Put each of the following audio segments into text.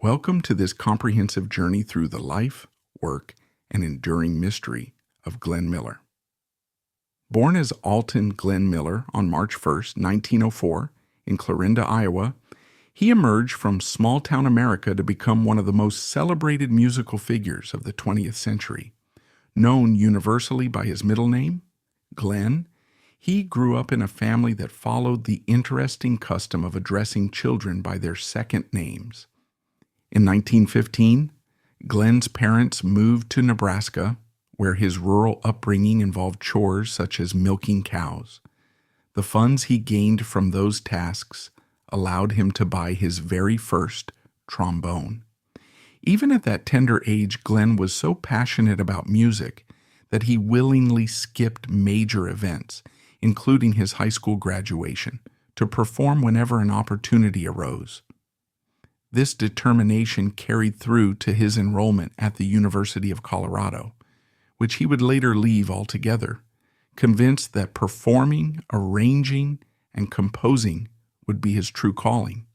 Welcome to this comprehensive journey through the life, work, and enduring mystery of Glenn Miller. Born as Alton Glenn Miller on March 1, 1904, in Clarinda, Iowa, he emerged from small-town America to become one of the most celebrated musical figures of the 20th century. Known universally by his middle name, Glenn, he grew up in a family that followed the interesting custom of addressing children by their second names. In 1915, Glenn's parents moved to Nebraska, where his rural upbringing involved chores such as milking cows. The funds he gained from those tasks allowed him to buy his very first trombone. Even at that tender age, Glenn was so passionate about music that he willingly skipped major events, including his high school graduation, to perform whenever an opportunity arose. This determination carried through to his enrollment at the University of Colorado, which he would later leave altogether, convinced that performing, arranging, and composing would be his true calling.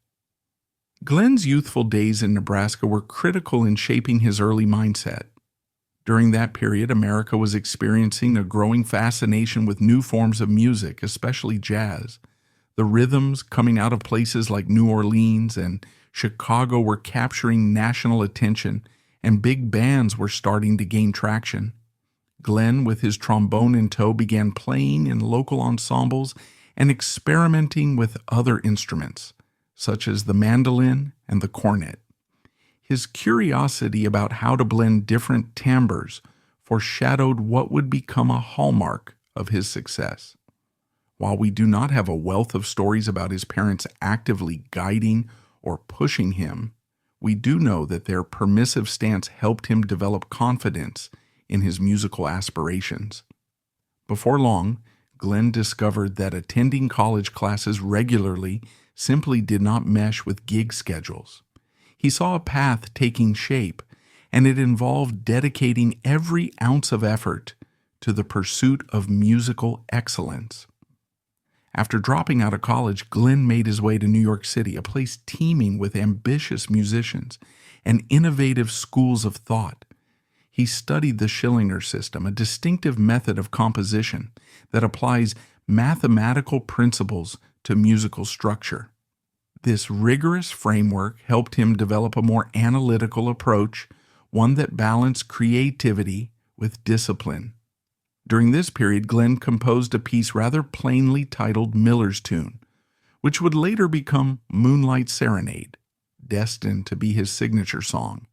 Glenn's youthful days in Nebraska were critical in shaping his early mindset. During that period, America was experiencing a growing fascination with new forms of music, especially jazz. The rhythms coming out of places like New Orleans and Chicago were capturing national attention, and big bands were starting to gain traction. Glenn, with his trombone in tow, began playing in local ensembles and experimenting with other instruments, such as the mandolin and the cornet. His curiosity about how to blend different timbres foreshadowed what would become a hallmark of his success. While we do not have a wealth of stories about his parents actively guiding or pushing him, we do know that their permissive stance helped him develop confidence in his musical aspirations. Before long, Glenn discovered that attending college classes regularly simply did not mesh with gig schedules. He saw a path taking shape, and it involved dedicating every ounce of effort to the pursuit of musical excellence. After dropping out of college, Glenn made his way to New York City, a place teeming with ambitious musicians and innovative schools of thought. He studied the Schillinger system, a distinctive method of composition that applies mathematical principles to musical structure. This rigorous framework helped him develop a more analytical approach, one that balanced creativity with discipline. During this period, Glenn composed a piece rather plainly titled Miller's Tune, which would later become Moonlight Serenade, destined to be his signature song.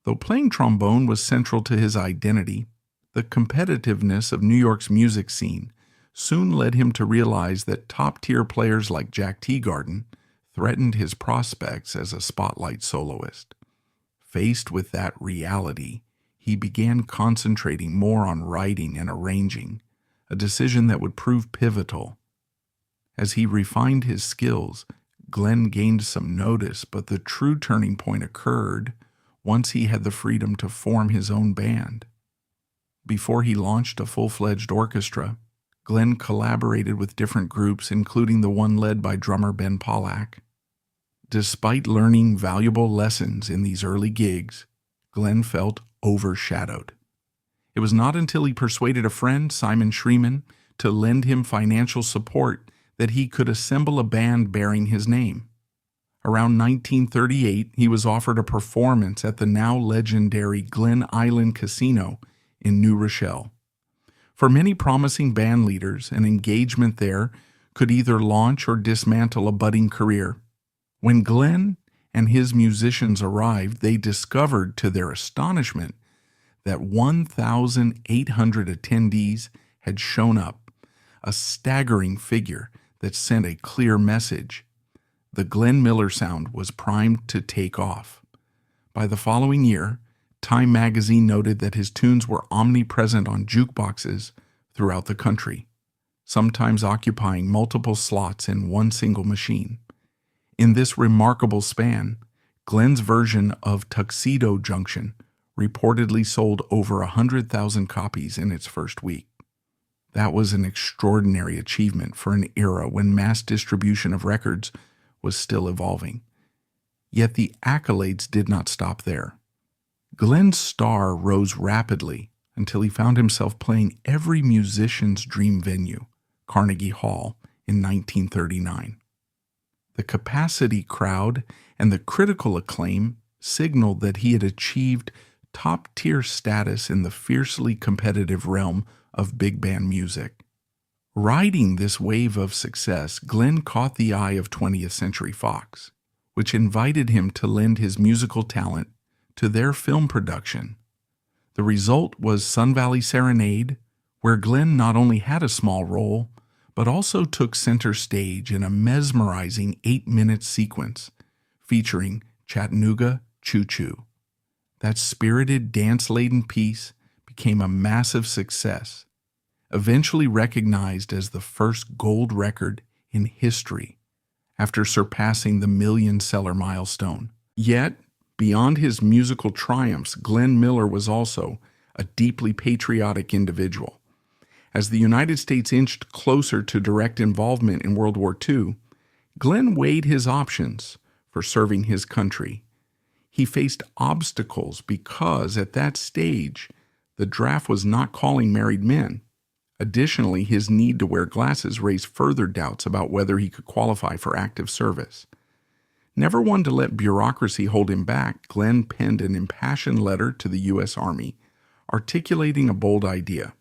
Though playing trombone was central to his identity, the competitiveness of New York's music scene soon led him to realize that top-tier players like Jack Teagarden threatened his prospects as a spotlight soloist. Faced with that reality, he began concentrating more on writing and arranging, a decision that would prove pivotal. As he refined his skills, Glenn gained some notice, but the true turning point occurred once he had the freedom to form his own band. Before he launched a full-fledged orchestra, Glenn collaborated with different groups, including the one led by drummer Ben Pollack. Despite learning valuable lessons in these early gigs, Glenn felt overshadowed. It was not until he persuaded a friend, Simon Schreeman, to lend him financial support that he could assemble a band bearing his name. Around 1938, he was offered a performance at the now legendary Glen Island Casino in New Rochelle. For many promising band leaders, an engagement there could either launch or dismantle a budding career. When Glenn and his musicians arrived, they discovered, to their astonishment, that 1,800 attendees had shown up, a staggering figure that sent a clear message. The Glenn Miller sound was primed to take off. By the following year, Time magazine noted that his tunes were omnipresent on jukeboxes throughout the country, sometimes occupying multiple slots in one single machine. In this remarkable span, Glenn's version of Tuxedo Junction reportedly sold over 100,000 copies in its first week. That was an extraordinary achievement for an era when mass distribution of records was still evolving. Yet the accolades did not stop there. Glenn's star rose rapidly until he found himself playing every musician's dream venue, Carnegie Hall, in 1939. The capacity crowd and the critical acclaim signaled that he had achieved top-tier status in the fiercely competitive realm of big band music. Riding this wave of success, Glenn caught the eye of 20th Century Fox, which invited him to lend his musical talent to their film production. The result was Sun Valley Serenade, where Glenn not only had a small role, but also took center stage in a mesmerizing 8-minute sequence featuring Chattanooga Choo Choo. That spirited, dance-laden piece became a massive success, eventually recognized as the first gold record in history after surpassing the million-seller milestone. Yet, beyond his musical triumphs, Glenn Miller was also a deeply patriotic individual. As the United States inched closer to direct involvement in World War II, Glenn weighed his options for serving his country. He faced obstacles because, at that stage, the draft was not calling married men. Additionally, his need to wear glasses raised further doubts about whether he could qualify for active service. Never one to let bureaucracy hold him back, Glenn penned an impassioned letter to the U.S. Army, articulating a bold idea.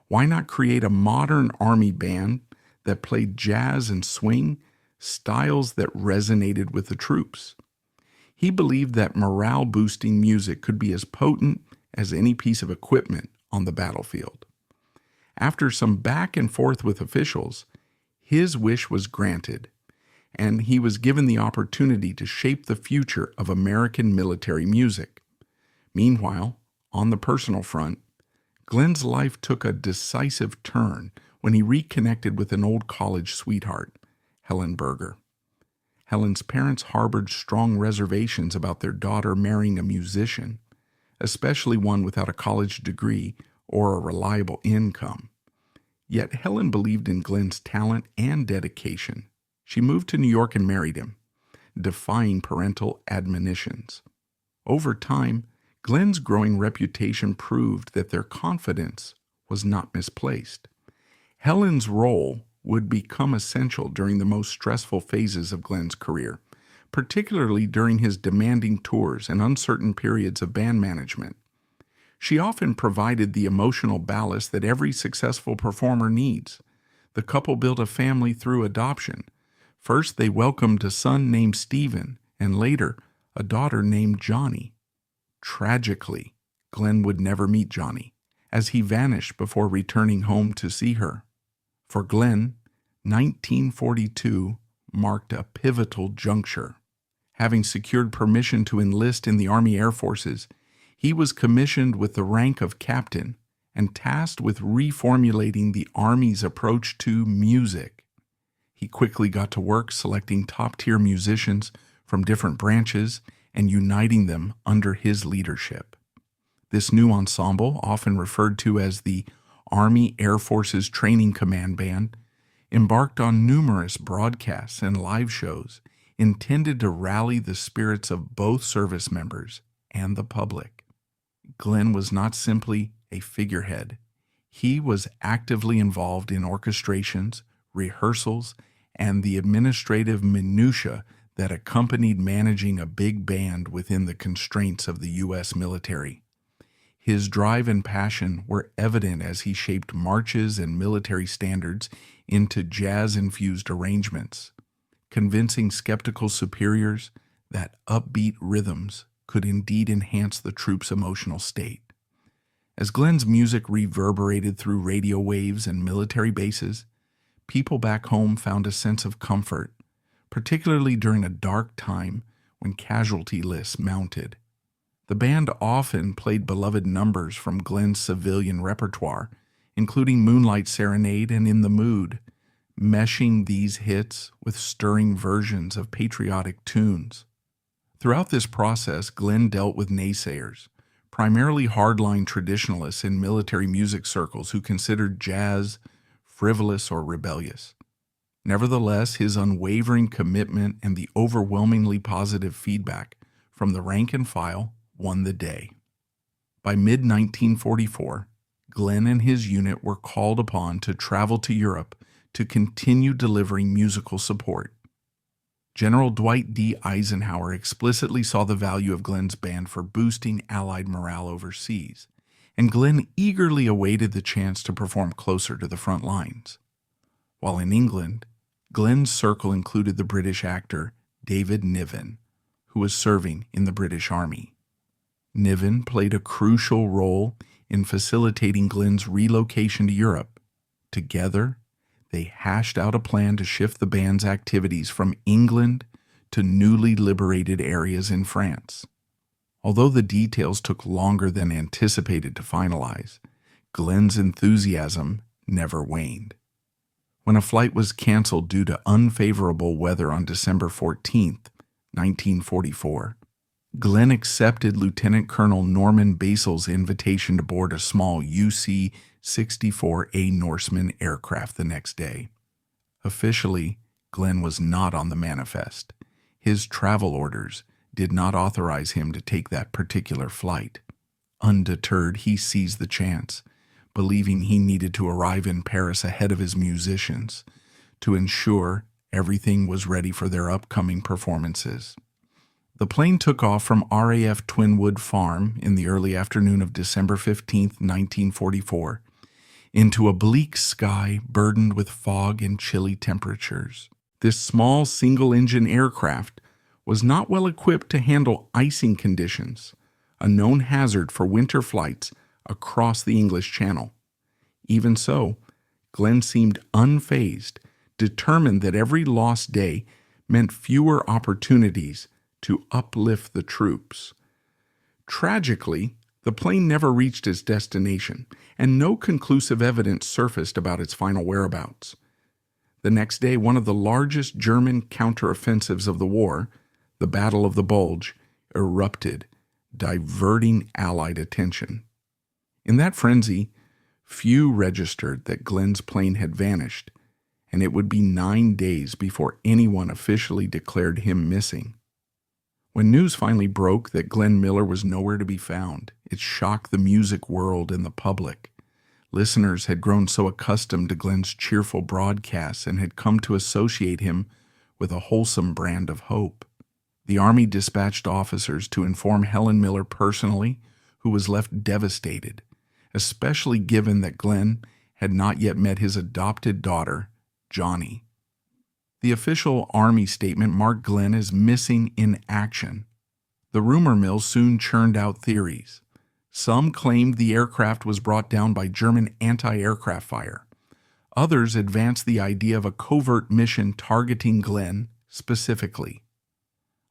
Why not create a modern Army band that played jazz and swing, styles that resonated with the troops? He believed that morale-boosting music could be as potent as any piece of equipment on the battlefield. After some back and forth with officials, his wish was granted, and he was given the opportunity to shape the future of American military music. Meanwhile, on the personal front, Glenn's life took a decisive turn when he reconnected with an old college sweetheart, Helen Berger. Helen's parents harbored strong reservations about their daughter marrying a musician, especially one without a college degree or a reliable income. Yet Helen believed in Glenn's talent and dedication. She moved to New York and married him, defying parental admonitions. Over time, Glenn's growing reputation proved that their confidence was not misplaced. Helen's role would become essential during the most stressful phases of Glenn's career, particularly during his demanding tours and uncertain periods of band management. She often provided the emotional ballast that every successful performer needs. The couple built a family through adoption. First, they welcomed a son named Stephen, and later, a daughter named Johnny. Tragically, Glenn would never meet Johnny, as he vanished before returning home to see her. For Glenn, 1942 marked a pivotal juncture. Having secured permission to enlist in the Army Air Forces, he was commissioned with the rank of captain and tasked with reformulating the Army's approach to music. He quickly got to work selecting top-tier musicians from different branches and uniting them under his leadership. This new ensemble, often referred to as the Army Air Forces Training Command Band, embarked on numerous broadcasts and live shows intended to rally the spirits of both service members and the public. Glenn was not simply a figurehead. He was actively involved in orchestrations, rehearsals, and the administrative minutiae that accompanied managing a big band within the constraints of the U.S. military. His drive and passion were evident as he shaped marches and military standards into jazz-infused arrangements, convincing skeptical superiors that upbeat rhythms could indeed enhance the troops' emotional state. As Glenn's music reverberated through radio waves and military bases, people back home found a sense of comfort, particularly during a dark time when casualty lists mounted. The band often played beloved numbers from Glenn's civilian repertoire, including Moonlight Serenade and In the Mood, meshing these hits with stirring versions of patriotic tunes. Throughout this process, Glenn dealt with naysayers, primarily hardline traditionalists in military music circles who considered jazz frivolous or rebellious. Nevertheless, his unwavering commitment and the overwhelmingly positive feedback from the rank and file won the day. By mid-1944, Glenn and his unit were called upon to travel to Europe to continue delivering musical support. General Dwight D. Eisenhower explicitly saw the value of Glenn's band for boosting Allied morale overseas, and Glenn eagerly awaited the chance to perform closer to the front lines. While in England, Glenn's circle included the British actor David Niven, who was serving in the British Army. Niven played a crucial role in facilitating Glenn's relocation to Europe. Together, they hashed out a plan to shift the band's activities from England to newly liberated areas in France. Although the details took longer than anticipated to finalize, Glenn's enthusiasm never waned. When a flight was canceled due to unfavorable weather on December 14, 1944, Glenn accepted Lieutenant Colonel Norman Basil's invitation to board a small UC-64A Norseman aircraft the next day. Officially, Glenn was not on the manifest. His travel orders did not authorize him to take that particular flight. Undeterred, he seized the chance, believing he needed to arrive in Paris ahead of his musicians to ensure everything was ready for their upcoming performances. The plane took off from RAF Twinwood Farm in the early afternoon of December 15, 1944, into a bleak sky burdened with fog and chilly temperatures. This small single-engine aircraft was not well equipped to handle icing conditions, a known hazard for winter flights across the English Channel. Even so, Glenn seemed unfazed, determined that every lost day meant fewer opportunities to uplift the troops. Tragically, the plane never reached its destination, and no conclusive evidence surfaced about its final whereabouts. The next day, one of the largest German counteroffensives of the war, the Battle of the Bulge, erupted, diverting Allied attention. In that frenzy, few registered that Glenn's plane had vanished, and it would be 9 days before anyone officially declared him missing. When news finally broke that Glenn Miller was nowhere to be found, it shocked the music world and the public. Listeners had grown so accustomed to Glenn's cheerful broadcasts and had come to associate him with a wholesome brand of hope. The Army dispatched officers to inform Helen Miller personally, who was left devastated, especially given that Glenn had not yet met his adopted daughter, Johnny. The official Army statement marked Glenn as missing in action. The rumor mill soon churned out theories. Some claimed the aircraft was brought down by German anti-aircraft fire. Others advanced the idea of a covert mission targeting Glenn specifically.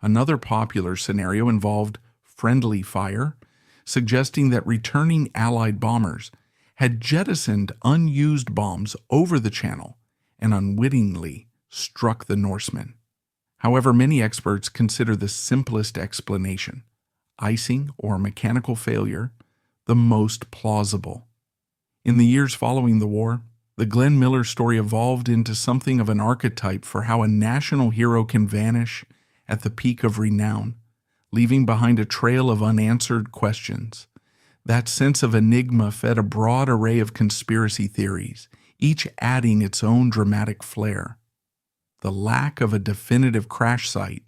Another popular scenario involved friendly fire, suggesting that returning Allied bombers had jettisoned unused bombs over the channel and unwittingly struck the Norsemen. However, many experts consider the simplest explanation, icing or mechanical failure, the most plausible. In the years following the war, the Glenn Miller story evolved into something of an archetype for how a national hero can vanish at the peak of renown, leaving behind a trail of unanswered questions. That sense of enigma fed a broad array of conspiracy theories, each adding its own dramatic flair. The lack of a definitive crash site,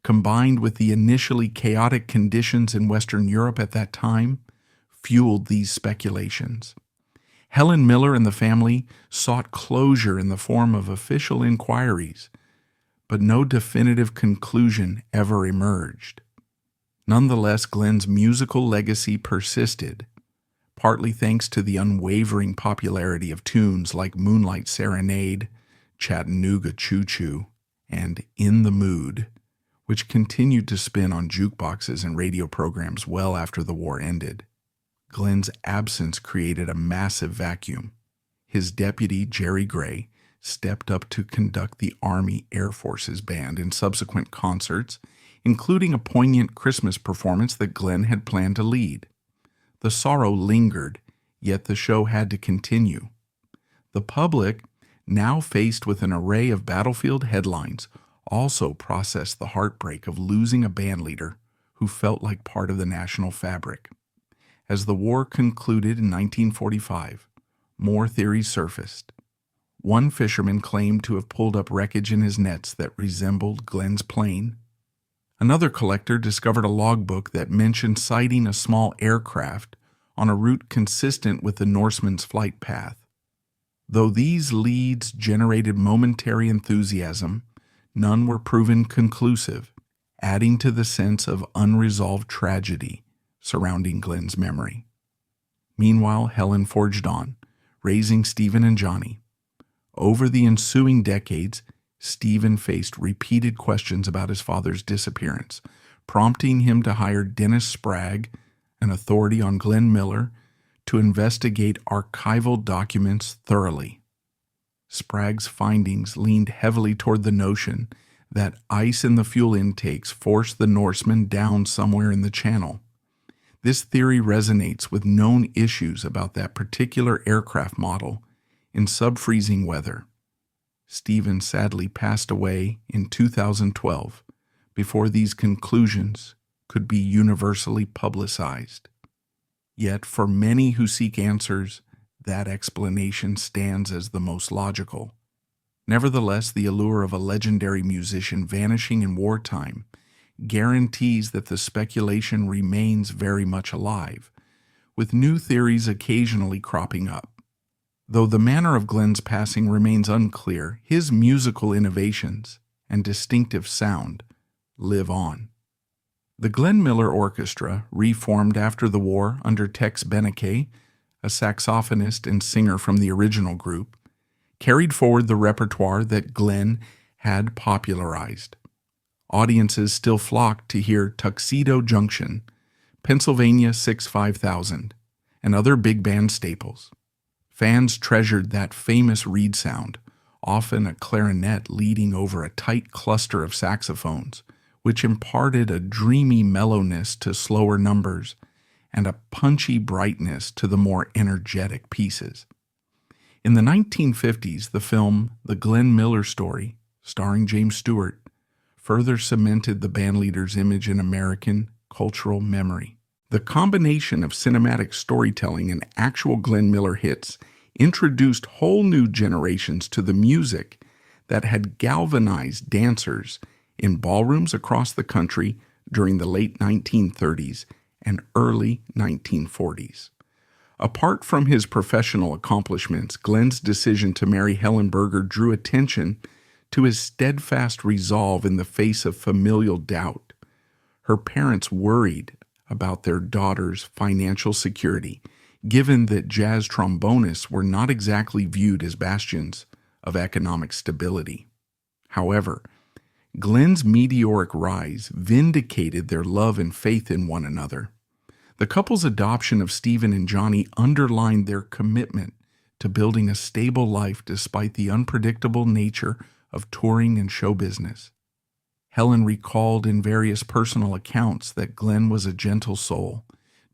combined with the initially chaotic conditions in Western Europe at that time, fueled these speculations. Helen Miller and the family sought closure in the form of official inquiries, but no definitive conclusion ever emerged. Nonetheless, Glenn's musical legacy persisted, partly thanks to the unwavering popularity of tunes like Moonlight Serenade, Chattanooga Choo Choo, and In the Mood, which continued to spin on jukeboxes and radio programs well after the war ended. Glenn's absence created a massive vacuum. His deputy, Jerry Gray, stepped up to conduct the Army Air Forces Band in subsequent concerts, including a poignant Christmas performance that Glenn had planned to lead. The sorrow lingered, yet the show had to continue. The public now faced with an array of battlefield headlines, also processed the heartbreak of losing a bandleader who felt like part of the national fabric. As the war concluded in 1945, more theories surfaced. One fisherman claimed to have pulled up wreckage in his nets that resembled Glenn's plane. Another collector discovered a logbook that mentioned sighting a small aircraft on a route consistent with the Norseman's flight path. Though these leads generated momentary enthusiasm, none were proven conclusive, adding to the sense of unresolved tragedy surrounding Glenn's memory. Meanwhile, Helen forged on, raising Stephen and Johnny. Over the ensuing decades, Stephen faced repeated questions about his father's disappearance, prompting him to hire Dennis Sprague, an authority on Glenn Miller, to investigate archival documents thoroughly. Sprague's findings leaned heavily toward the notion that ice in the fuel intakes forced the Norsemen down somewhere in the channel. This theory resonates with known issues about that particular aircraft model in sub-freezing weather. Stephen sadly passed away in 2012 before these conclusions could be universally publicized. Yet for many who seek answers, that explanation stands as the most logical. Nevertheless, the allure of a legendary musician vanishing in wartime guarantees that the speculation remains very much alive, with new theories occasionally cropping up. Though the manner of Glenn's passing remains unclear, his musical innovations and distinctive sound live on. The Glenn Miller Orchestra, reformed after the war under Tex Beneke, a saxophonist and singer from the original group, carried forward the repertoire that Glenn had popularized. Audiences still flocked to hear Tuxedo Junction, Pennsylvania 6-5000, and other big band staples. Fans treasured that famous reed sound, often a clarinet leading over a tight cluster of saxophones, which imparted a dreamy mellowness to slower numbers and a punchy brightness to the more energetic pieces. In the 1950s, the film The Glenn Miller Story, starring James Stewart, further cemented the bandleader's image in American cultural memory. The combination of cinematic storytelling and actual Glenn Miller hits introduced whole new generations to the music that had galvanized dancers in ballrooms across the country during the late 1930s and early 1940s. Apart from his professional accomplishments, Glenn's decision to marry Helen Berger drew attention to his steadfast resolve in the face of familial doubt. Her parents worried about their daughter's financial security, given that jazz trombonists were not exactly viewed as bastions of economic stability. However, Glenn's meteoric rise vindicated their love and faith in one another. The couple's adoption of Stephen and Johnny underlined their commitment to building a stable life despite the unpredictable nature of touring and show business. Helen recalled in various personal accounts that Glenn was a gentle soul,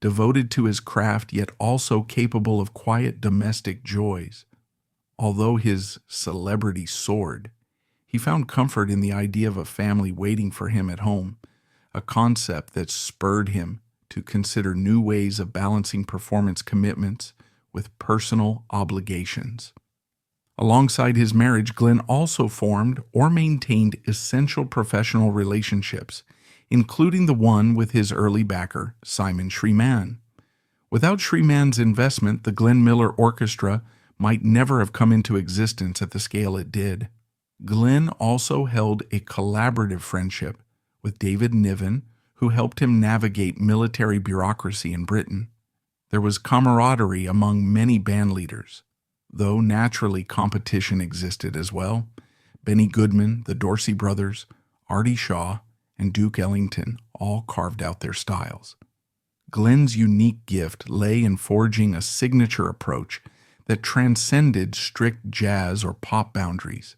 devoted to his craft yet also capable of quiet domestic joys. Although his celebrity soared, he found comfort in the idea of a family waiting for him at home, a concept that spurred him to consider new ways of balancing performance commitments with personal obligations. Alongside his marriage, Glenn also formed or maintained essential professional relationships, including the one with his early backer, Simon Shreeman. Without Shreeman's investment, the Glenn Miller Orchestra might never have come into existence at the scale it did. Glenn also held a collaborative friendship with David Niven, who helped him navigate military bureaucracy in Britain. There was camaraderie among many band leaders, though naturally competition existed as well. Benny Goodman, the Dorsey brothers, Artie Shaw, and Duke Ellington all carved out their styles. Glenn's unique gift lay in forging a signature approach that transcended strict jazz or pop boundaries.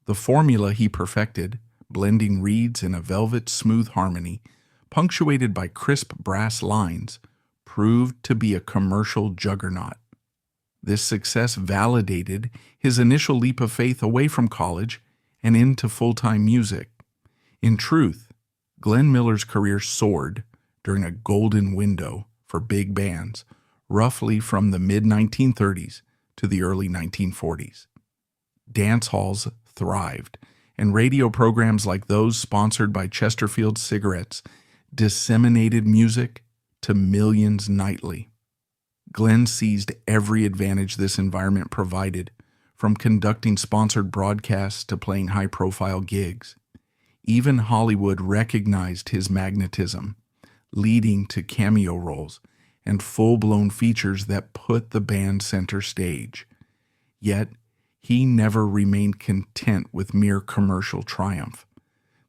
The formula he perfected, blending reeds in a velvet smooth harmony, punctuated by crisp brass lines, proved to be a commercial juggernaut. This success validated his initial leap of faith away from college and into full-time music. In truth, Glenn Miller's career soared during a golden window for big bands, roughly from the mid-1930s to the early 1940s. Dance halls thrived, and radio programs like those sponsored by Chesterfield Cigarettes disseminated music to millions nightly. Glenn seized every advantage this environment provided, from conducting sponsored broadcasts to playing high-profile gigs. Even Hollywood recognized his magnetism, leading to cameo roles and full-blown features that put the band center stage. Yet, he never remained content with mere commercial triumph.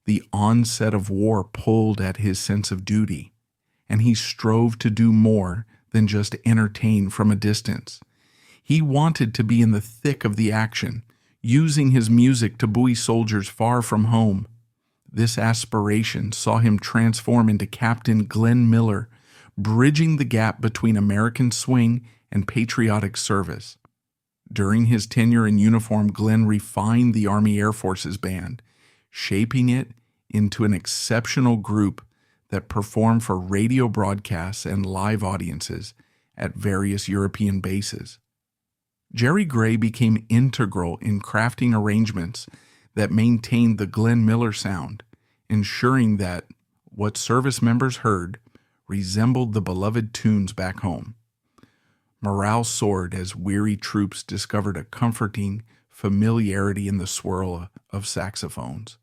The onset of war pulled at his sense of duty, and he strove to do more than just entertain from a distance. He wanted to be in the thick of the action, using his music to buoy soldiers far from home. This aspiration saw him transform into Captain Glenn Miller, bridging the gap between American swing and patriotic service. During his tenure in uniform, Glenn refined the Army Air Forces band, shaping it into an exceptional group that performed for radio broadcasts and live audiences at various European bases. Jerry Gray became integral in crafting arrangements that maintained the Glenn Miller sound, ensuring that what service members heard resembled the beloved tunes back home. Morale soared as weary troops discovered a comforting familiarity in the swirl of saxophones.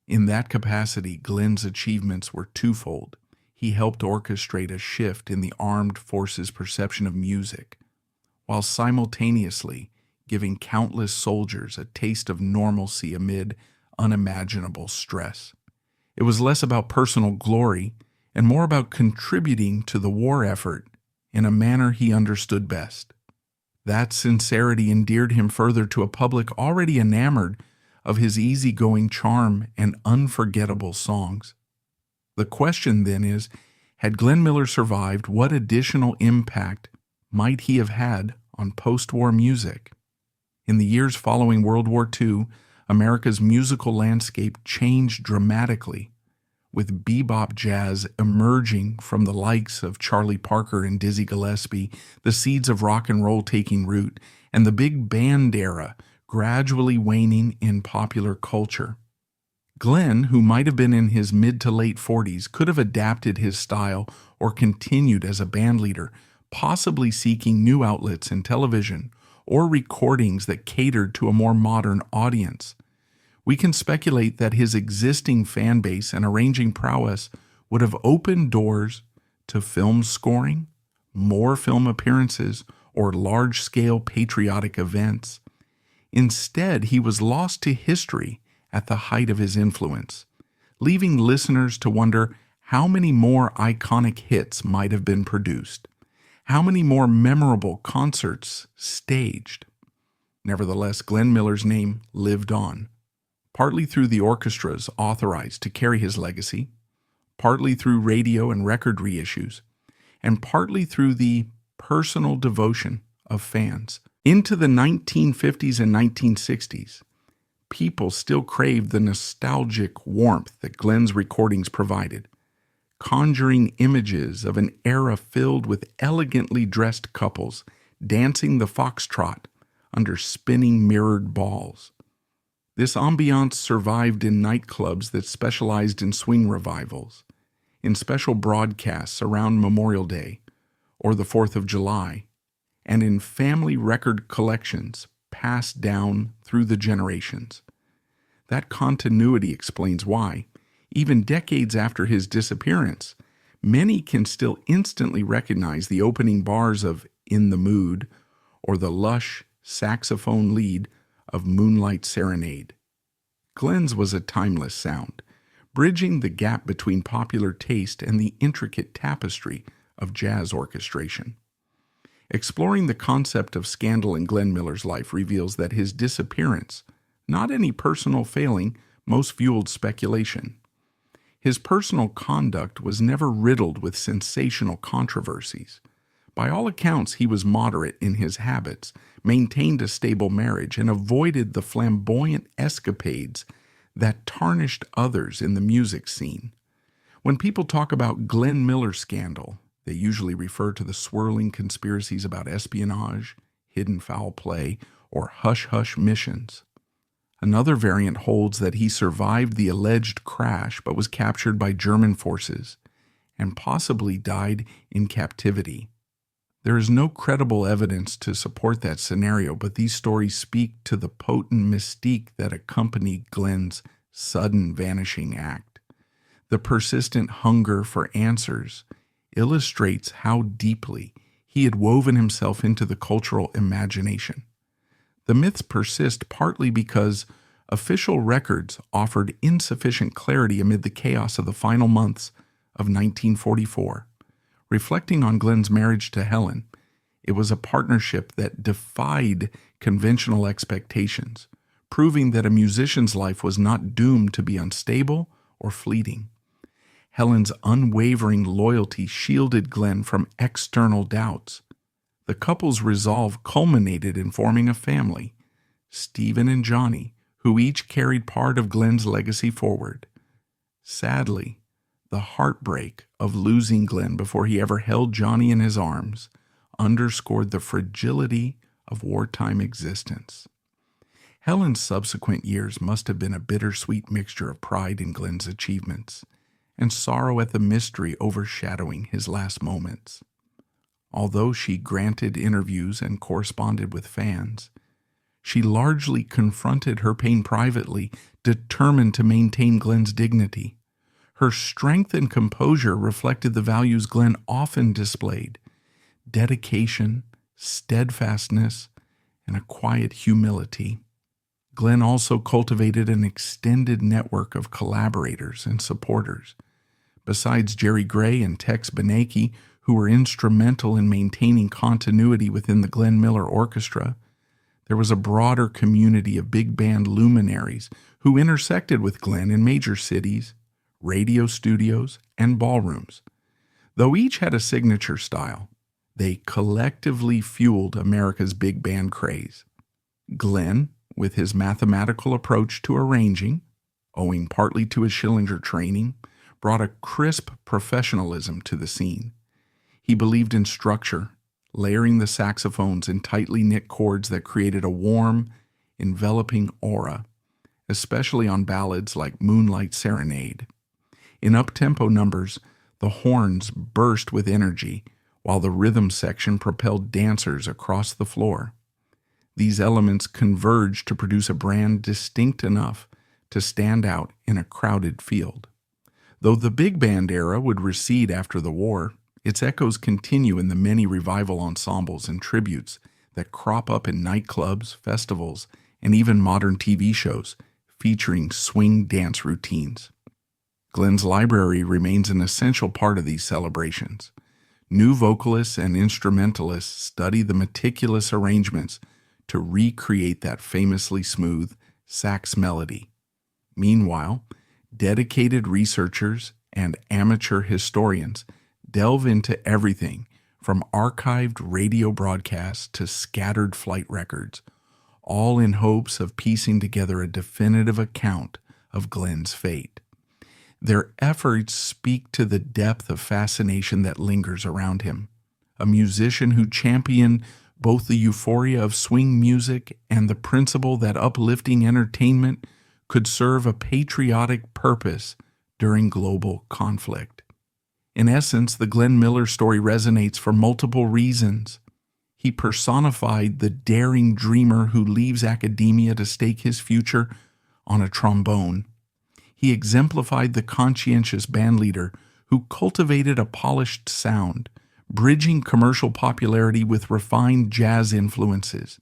In that capacity, Glenn's achievements were twofold. He helped orchestrate a shift in the armed forces' perception of music, while simultaneously giving countless soldiers a taste of normalcy amid unimaginable stress. It was less about personal glory and more about contributing to the war effort in a manner he understood best. That sincerity endeared him further to a public already enamored of his easygoing charm and unforgettable songs. The question then is, had Glenn Miller survived, what additional impact might he have had on post-war music? In the years following World War II, America's musical landscape changed dramatically, with bebop jazz emerging from the likes of Charlie Parker and Dizzy Gillespie, the seeds of rock and roll taking root, and the big band era gradually waning in popular culture. Glenn, who might have been in his mid to late 40s, could have adapted his style or continued as a bandleader, possibly seeking new outlets in television or recordings that catered to a more modern audience. We can speculate that his existing fan base and arranging prowess would have opened doors to film scoring, more film appearances, or large-scale patriotic events. Instead, he was lost to history at the height of his influence, leaving listeners to wonder how many more iconic hits might have been produced, how many more memorable concerts staged. Nevertheless, Glenn Miller's name lived on, partly through the orchestras authorized to carry his legacy, partly through radio and record reissues, and partly through the personal devotion of fans. Into the 1950s and 1960s, people still craved the nostalgic warmth that Glenn's recordings provided, conjuring images of an era filled with elegantly dressed couples dancing the foxtrot under spinning mirrored balls. This ambiance survived in nightclubs that specialized in swing revivals, in special broadcasts around Memorial Day or the 4th of July, and in family record collections passed down through the generations. That continuity explains why, even decades after his disappearance, many can still instantly recognize the opening bars of In the Mood or the lush saxophone lead of Moonlight Serenade. Glenn's was a timeless sound, bridging the gap between popular taste and the intricate tapestry of jazz orchestration. Exploring the concept of scandal in Glenn Miller's life reveals that his disappearance, not any personal failing, most fueled speculation. His personal conduct was never riddled with sensational controversies, By all accounts, he was moderate in his habits, maintained a stable marriage, and avoided the flamboyant escapades that tarnished others in the music scene. When people talk about Glenn Miller scandal, they usually refer to the swirling conspiracies about espionage, hidden foul play, or hush-hush missions. Another variant holds that he survived the alleged crash but was captured by German forces and possibly died in captivity. There is no credible evidence to support that scenario, but these stories speak to the potent mystique that accompanied Glenn's sudden vanishing act. The persistent hunger for answers illustrates how deeply he had woven himself into the cultural imagination. The myths persist partly because official records offered insufficient clarity amid the chaos of the final months of 1944. Reflecting on Glenn's marriage to Helen, it was a partnership that defied conventional expectations, proving that a musician's life was not doomed to be unstable or fleeting. Helen's unwavering loyalty shielded Glenn from external doubts. The couple's resolve culminated in forming a family, Stephen and Johnny, who each carried part of Glenn's legacy forward. Sadly, the heartbreak of losing Glenn before he ever held Johnny in his arms underscored the fragility of wartime existence. Helen's subsequent years must have been a bittersweet mixture of pride in Glenn's achievements and sorrow at the mystery overshadowing his last moments. Although she granted interviews and corresponded with fans, she largely confronted her pain privately, determined to maintain Glenn's dignity. Her strength and composure reflected the values Glenn often displayed: dedication, steadfastness, and a quiet humility. Glenn also cultivated an extended network of collaborators and supporters. Besides Jerry Gray and Tex Beneke, who were instrumental in maintaining continuity within the Glenn Miller Orchestra, there was a broader community of big band luminaries who intersected with Glenn in major cities, radio studios, and ballrooms. Though each had a signature style, they collectively fueled America's big band craze. Glenn, with his mathematical approach to arranging, owing partly to his Schillinger training, brought a crisp professionalism to the scene. He believed in structure, layering the saxophones in tightly knit chords that created a warm, enveloping aura, especially on ballads like Moonlight Serenade. In up-tempo numbers, the horns burst with energy, while the rhythm section propelled dancers across the floor. These elements converged to produce a brand distinct enough to stand out in a crowded field. Though the big band era would recede after the war, its echoes continue in the many revival ensembles and tributes that crop up in nightclubs, festivals, and even modern TV shows featuring swing dance routines. Glenn's library remains an essential part of these celebrations. New vocalists and instrumentalists study the meticulous arrangements to recreate that famously smooth sax melody. Meanwhile, dedicated researchers and amateur historians delve into everything from archived radio broadcasts to scattered flight records, all in hopes of piecing together a definitive account of Glenn's fate. Their efforts speak to the depth of fascination that lingers around him, a musician who championed both the euphoria of swing music and the principle that uplifting entertainment could serve a patriotic purpose during global conflict. In essence, the Glenn Miller story resonates for multiple reasons. He personified the daring dreamer who leaves academia to stake his future on a trombone. He exemplified the conscientious bandleader who cultivated a polished sound, bridging commercial popularity with refined jazz influences.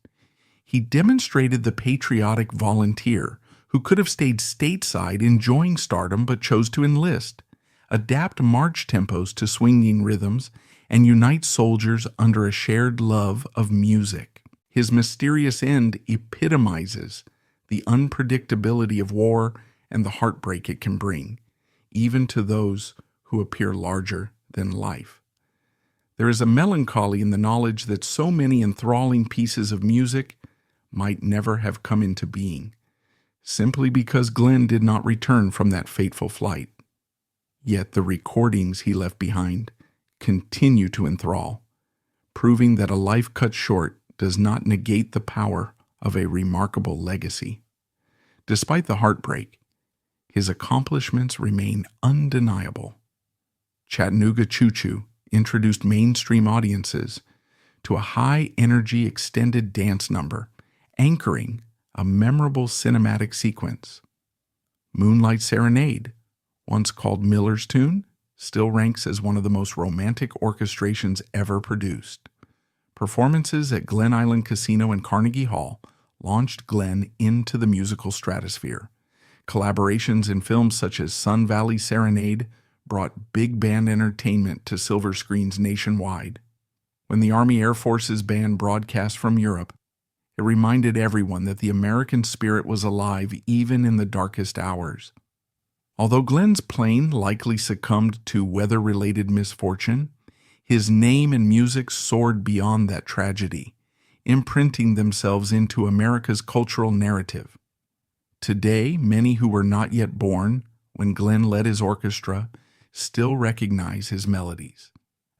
He demonstrated the patriotic volunteer who could have stayed stateside enjoying stardom but chose to enlist, adapt march tempos to swinging rhythms, and unite soldiers under a shared love of music. His mysterious end epitomizes the unpredictability of war and the heartbreak it can bring, even to those who appear larger than life. There is a melancholy in the knowledge that so many enthralling pieces of music might never have come into being, simply because Glenn did not return from that fateful flight. Yet the recordings he left behind continue to enthrall, proving that a life cut short does not negate the power of a remarkable legacy. Despite the heartbreak, his accomplishments remain undeniable. Chattanooga Choo Choo introduced mainstream audiences to a high-energy extended dance number, anchoring a memorable cinematic sequence. Moonlight Serenade, once called Miller's Tune, still ranks as one of the most romantic orchestrations ever produced. Performances at Glen Island Casino and Carnegie Hall launched Glenn into the musical stratosphere. Collaborations in films such as Sun Valley Serenade brought big band entertainment to silver screens nationwide. When the Army Air Force's band broadcast from Europe, it reminded everyone that the American spirit was alive even in the darkest hours. Although Glenn's plane likely succumbed to weather-related misfortune, his name and music soared beyond that tragedy, imprinting themselves into America's cultural narrative. Today, many who were not yet born when Glenn led his orchestra still recognize his melodies,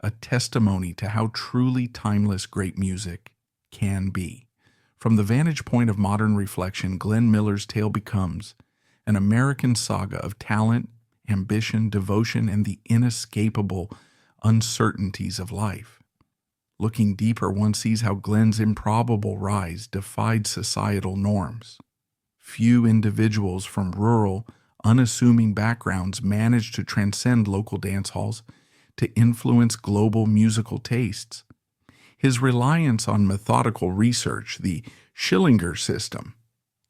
a testimony to how truly timeless great music can be. From the vantage point of modern reflection, Glenn Miller's tale becomes an American saga of talent, ambition, devotion, and the inescapable uncertainties of life. Looking deeper, one sees how Glenn's improbable rise defied societal norms. Few individuals from rural, unassuming backgrounds managed to transcend local dance halls to influence global musical tastes. His reliance on methodical research, the Schillinger system,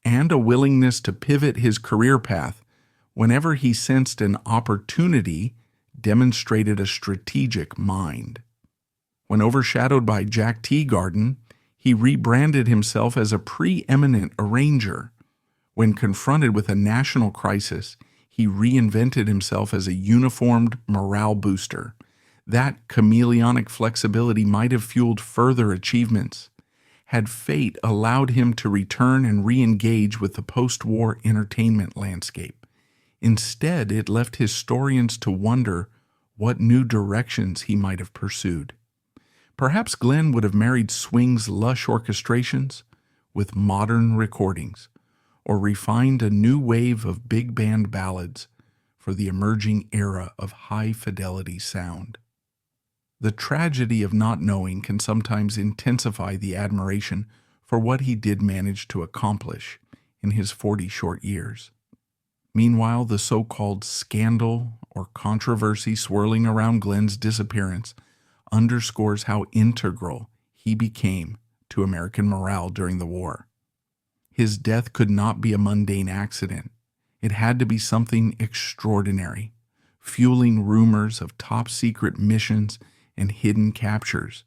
and a willingness to pivot his career path whenever he sensed an opportunity demonstrated a strategic mind. When overshadowed by Jack Teagarden, he rebranded himself as a preeminent arranger. When confronted with a national crisis, he reinvented himself as a uniformed morale booster. That chameleonic flexibility might have fueled further achievements had fate allowed him to return and re-engage with the post-war entertainment landscape. Instead, it left historians to wonder what new directions he might have pursued. Perhaps Glenn would have married swing's lush orchestrations with modern recordings, or refined a new wave of big band ballads for the emerging era of high-fidelity sound. The tragedy of not knowing can sometimes intensify the admiration for what he did manage to accomplish in his 40 short years. Meanwhile, the so-called scandal or controversy swirling around Glenn's disappearance underscores how integral he became to American morale during the war. His death could not be a mundane accident. It had to be something extraordinary, fueling rumors of top-secret missions and hidden captures.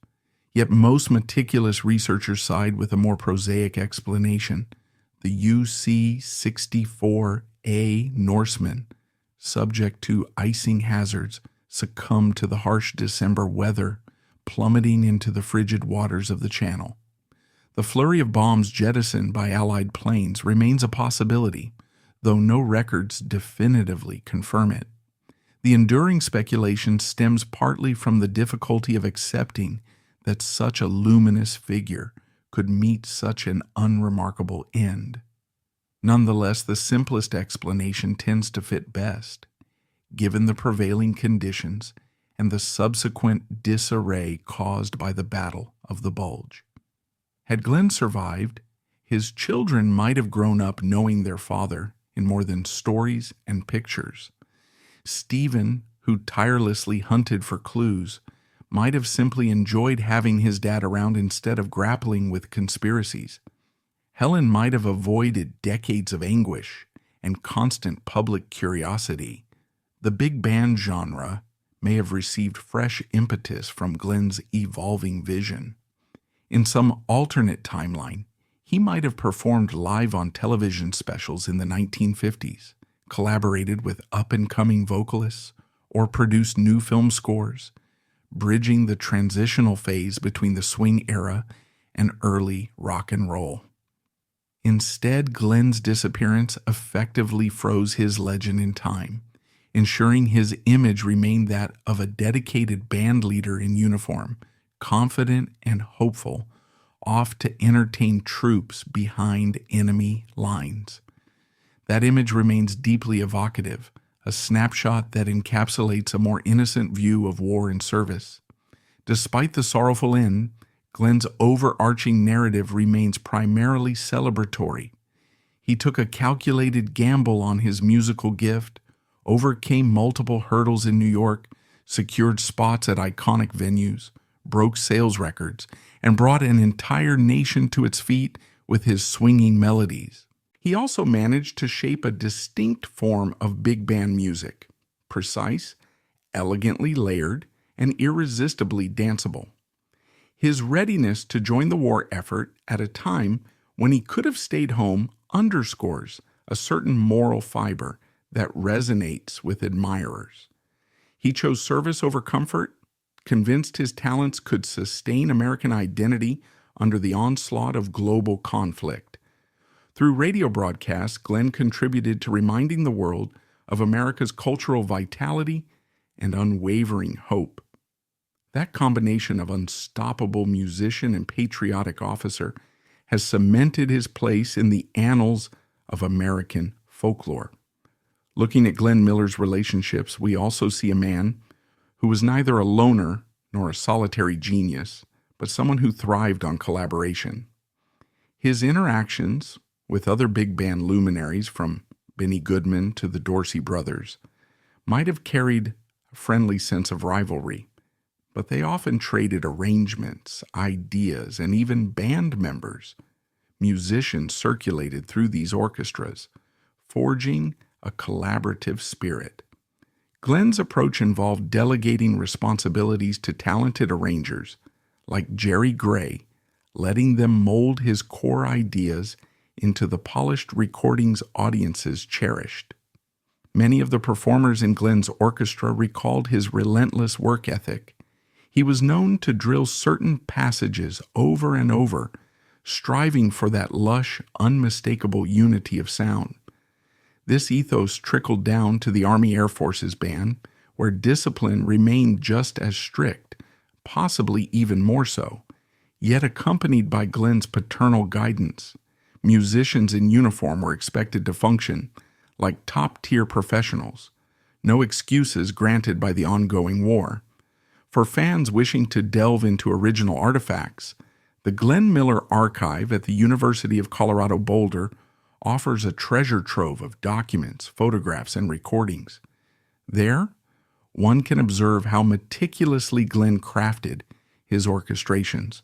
Yet most meticulous researchers side with a more prosaic explanation. The UC-64A Norseman, subject to icing hazards, succumbed to the harsh December weather, plummeting into the frigid waters of the Channel. The flurry of bombs jettisoned by Allied planes remains a possibility, though no records definitively confirm it. The enduring speculation stems partly from the difficulty of accepting that such a luminous figure could meet such an unremarkable end. Nonetheless, the simplest explanation tends to fit best, given the prevailing conditions and the subsequent disarray caused by the Battle of the Bulge. Had Glenn survived, his children might have grown up knowing their father in more than stories and pictures. Stephen, who tirelessly hunted for clues, might have simply enjoyed having his dad around instead of grappling with conspiracies. Helen might have avoided decades of anguish and constant public curiosity. The big band genre may have received fresh impetus from Glenn's evolving vision. In some alternate timeline, he might have performed live on television specials in the 1950s, collaborated with up-and-coming vocalists, or produced new film scores, bridging the transitional phase between the swing era and early rock and roll. Instead, Glenn's disappearance effectively froze his legend in time, ensuring his image remained that of a dedicated band leader in uniform, confident and hopeful, off to entertain troops behind enemy lines. That image remains deeply evocative, a snapshot that encapsulates a more innocent view of war and service. Despite the sorrowful end, Glenn's overarching narrative remains primarily celebratory. He took a calculated gamble on his musical gift, overcame multiple hurdles in New York, secured spots at iconic venues, broke sales records, and brought an entire nation to its feet with his swinging melodies. He also managed to shape a distinct form of big band music, precise, elegantly layered, and irresistibly danceable. His readiness to join the war effort at a time when he could have stayed home underscores a certain moral fiber that resonates with admirers. He chose service over comfort, convinced his talents could sustain American identity under the onslaught of global conflict. Through radio broadcasts, Glenn contributed to reminding the world of America's cultural vitality and unwavering hope. That combination of unstoppable musician and patriotic officer has cemented his place in the annals of American folklore. Looking at Glenn Miller's relationships, we also see a man who was neither a loner nor a solitary genius, but someone who thrived on collaboration. His interactions with other big band luminaries, from Benny Goodman to the Dorsey Brothers, might have carried a friendly sense of rivalry, but they often traded arrangements, ideas, and even band members. Musicians circulated through these orchestras, forging a collaborative spirit. Glenn's approach involved delegating responsibilities to talented arrangers like Jerry Gray, letting them mold his core ideas into the polished recordings audiences cherished. Many of the performers in Glenn's orchestra recalled his relentless work ethic. He was known to drill certain passages over and over, striving for that lush, unmistakable unity of sound. This ethos trickled down to the Army Air Forces band, where discipline remained just as strict, possibly even more so, yet accompanied by Glenn's paternal guidance. Musicians in uniform were expected to function like top-tier professionals, no excuses granted by the ongoing war. For fans wishing to delve into original artifacts, the Glenn Miller Archive at the University of Colorado Boulder offers a treasure trove of documents, photographs, and recordings. There, one can observe how meticulously Glenn crafted his orchestrations.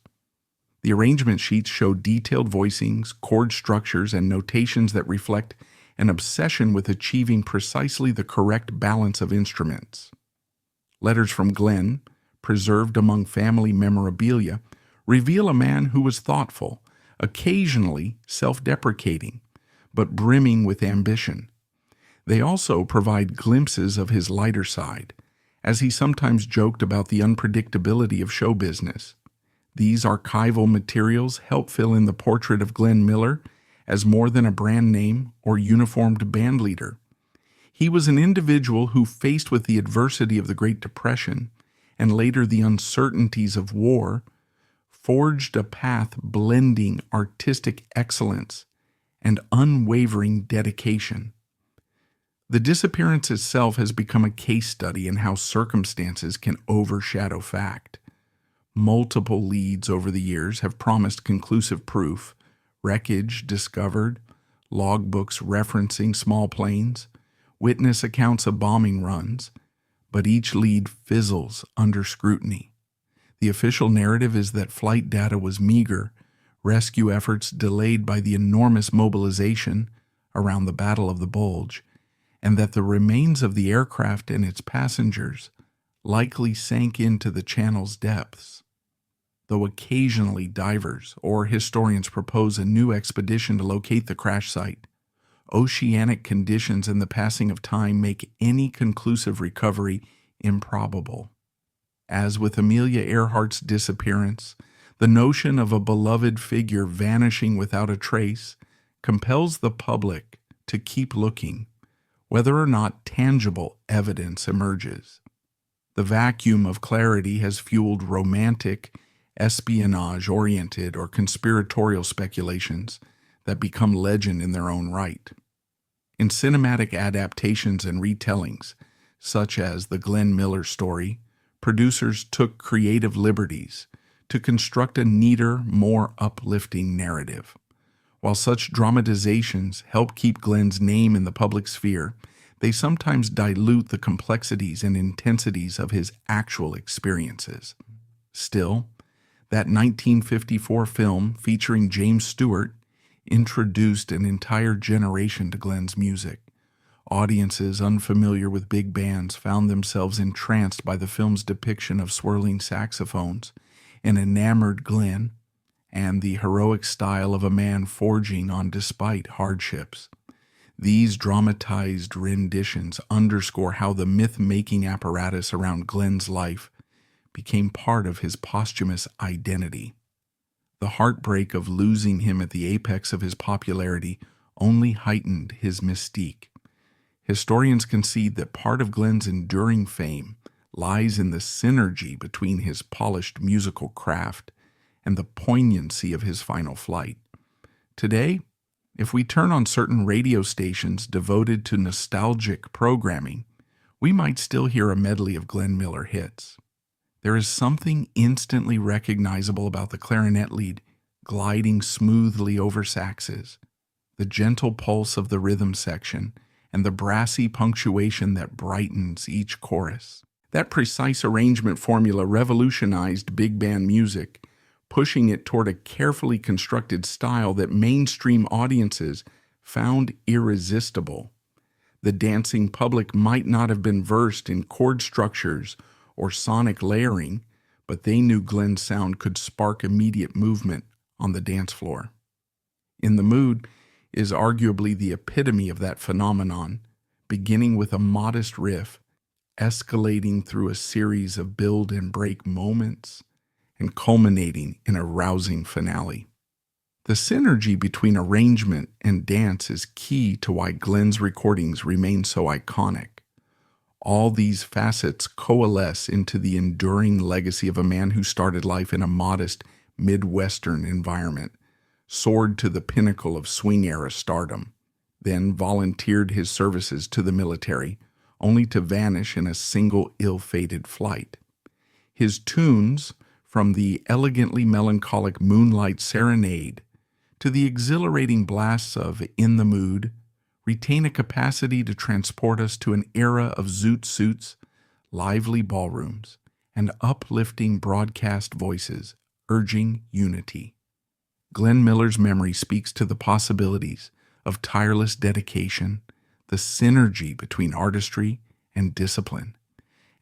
The arrangement sheets show detailed voicings, chord structures, and notations that reflect an obsession with achieving precisely the correct balance of instruments. Letters from Glenn, preserved among family memorabilia, reveal a man who was thoughtful, occasionally self-deprecating, but brimming with ambition. They also provide glimpses of his lighter side, as he sometimes joked about the unpredictability of show business. These archival materials help fill in the portrait of Glenn Miller as more than a brand name or uniformed band leader. He was an individual who, faced with the adversity of the Great Depression and later the uncertainties of war, forged a path blending artistic excellence and unwavering dedication. The disappearance itself has become a case study in how circumstances can overshadow fact. Multiple leads over the years have promised conclusive proof: wreckage discovered, logbooks referencing small planes, witness accounts of bombing runs, but each lead fizzles under scrutiny. The official narrative is that flight data was meager, rescue efforts delayed by the enormous mobilization around the Battle of the Bulge, and that the remains of the aircraft and its passengers likely sank into the channel's depths. Though occasionally divers or historians propose a new expedition to locate the crash site, oceanic conditions and the passing of time make any conclusive recovery improbable. As with Amelia Earhart's disappearance, the notion of a beloved figure vanishing without a trace compels the public to keep looking, whether or not tangible evidence emerges. The vacuum of clarity has fueled romantic, espionage-oriented, or conspiratorial speculations that become legend in their own right. In cinematic adaptations and retellings, such as the Glenn Miller story, producers took creative liberties to construct a neater, more uplifting narrative. While such dramatizations help keep Glenn's name in the public sphere, they sometimes dilute the complexities and intensities of his actual experiences. Still, that 1954 film featuring James Stewart introduced an entire generation to Glenn's music. Audiences unfamiliar with big bands found themselves entranced by the film's depiction of swirling saxophones, an enamored Glenn, and the heroic style of a man forging on despite hardships. These dramatized renditions underscore how the myth-making apparatus around Glenn's life became part of his posthumous identity. The heartbreak of losing him at the apex of his popularity only heightened his mystique. Historians concede that part of Glenn's enduring fame lies in the synergy between his polished musical craft and the poignancy of his final flight. Today, if we turn on certain radio stations devoted to nostalgic programming, we might still hear a medley of Glenn Miller hits. There is something instantly recognizable about the clarinet lead gliding smoothly over saxes, the gentle pulse of the rhythm section, and the brassy punctuation that brightens each chorus. That precise arrangement formula revolutionized big band music, pushing it toward a carefully constructed style that mainstream audiences found irresistible. The dancing public might not have been versed in chord structures or sonic layering, but they knew Glenn's sound could spark immediate movement on the dance floor. In the Mood is arguably the epitome of that phenomenon, beginning with a modest riff, escalating through a series of build and break moments, and culminating in a rousing finale. The synergy between arrangement and dance is key to why Glenn's recordings remain so iconic. All these facets coalesce into the enduring legacy of a man who started life in a modest Midwestern environment, soared to the pinnacle of swing-era stardom, then volunteered his services to the military, only to vanish in a single ill-fated flight. His tunes, from the elegantly melancholic Moonlight Serenade to the exhilarating blasts of In the Mood, retain a capacity to transport us to an era of zoot suits, lively ballrooms, and uplifting broadcast voices urging unity. Glenn Miller's memory speaks to the possibilities of tireless dedication, the synergy between artistry and discipline,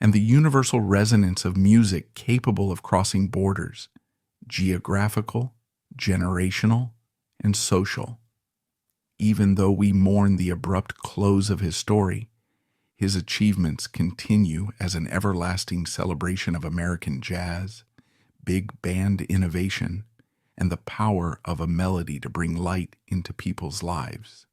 and the universal resonance of music capable of crossing borders, geographical, generational, and social. Even though we mourn the abrupt close of his story, his achievements continue as an everlasting celebration of American jazz, big band innovation, and the power of a melody to bring light into people's lives.